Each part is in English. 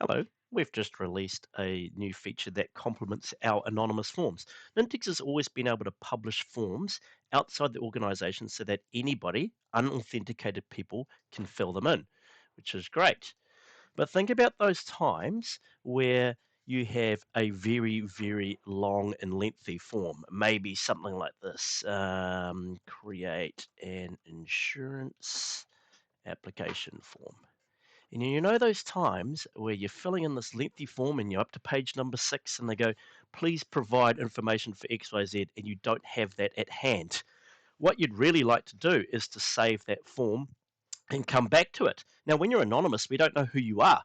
Hello, we've just released a new feature that complements our anonymous forms. Nintex has always been able to publish forms outside the organization so that anybody, unauthenticated people, can fill them in, which is great. But think about those times where you have a very, very long and lengthy form, maybe something like this create an insurance application form. And you know those times where you're filling in this lengthy form and you're up to page number 6 and they go, please provide information for XYZ, and you don't have that at hand. What you'd really like to do is to save that form and come back to it. Now, when you're anonymous, we don't know who you are,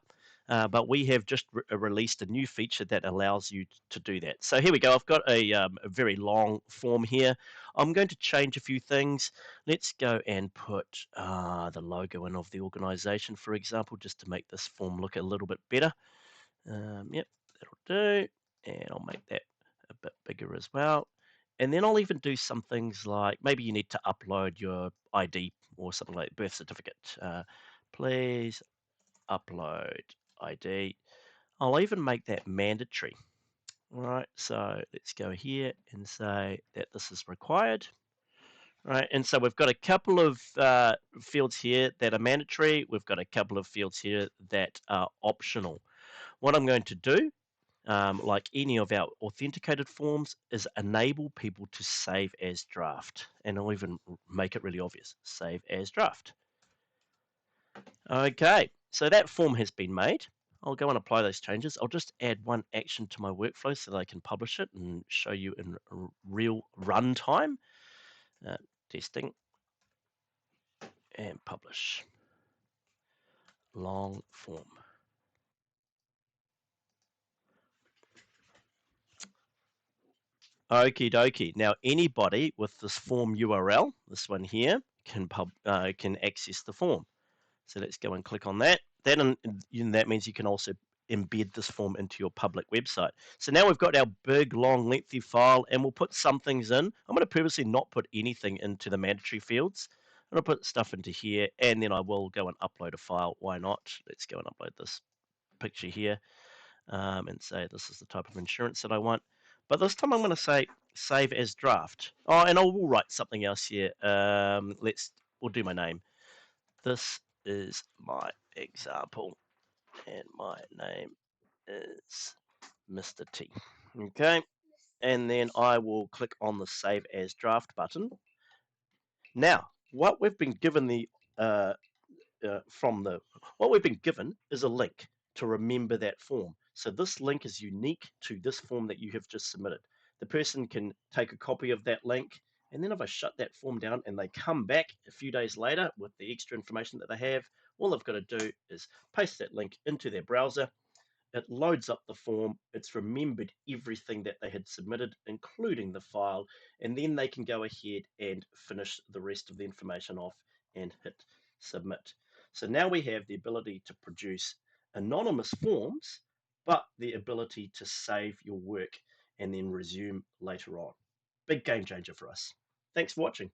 but we have just released a new feature that allows you to do that. So here we go. I've got a very long form here. I'm going to change a few things. Let's go and put the logo in of the organization, for example, just to make this form look a little bit better. Yep, that'll do. And I'll make that a bit bigger as well. And then I'll even do some things like maybe you need to upload your ID or something like birth certificate. Please upload ID. I'll even make that mandatory. All right, so let's go here and say that this is required. Right, and so we've got a couple of fields here that are mandatory. We've got a couple of fields here that are optional. What I'm going to do, like any of our authenticated forms, is enable people to save as draft. And I'll even make it really obvious, save as draft. Okay, so that form has been made. I'll go and apply those changes. I'll just add one action to my workflow so that I can publish it and show you in real runtime. Uh, Testing and publish. Long form. Okie dokie. Now anybody with this form URL, this one here, can access the form. So let's go and click on that. That means you can also embed this form into your public website. So now we've got our big, long, lengthy file, and we'll put some things in. I'm going to purposely not put anything into the mandatory fields. I'm going to put stuff into here, and then I will go and upload a file. Why not? Let's go and upload this picture here and say this is the type of insurance that I want. But this time I'm going to say save as draft. Oh, and I will write something else here. We'll do my name. This is my example, and my name is Mr. T. Okay, and then I will click on the Save as Draft button. Now, what we've been given uh, what we've been given is a link to remember that form. So this link is unique to this form that you have just submitted. The person can take a copy of that link, and then if I shut that form down and they come back a few days later with the extra information that they have, all they've got to do is paste that link into their browser. It loads up the form, it's remembered everything that they had submitted, including the file, and then they can go ahead and finish the rest of the information off and hit submit. So now we have the ability to produce anonymous forms, but the ability to save your work and then resume later on. Big game changer for us. Thanks for watching.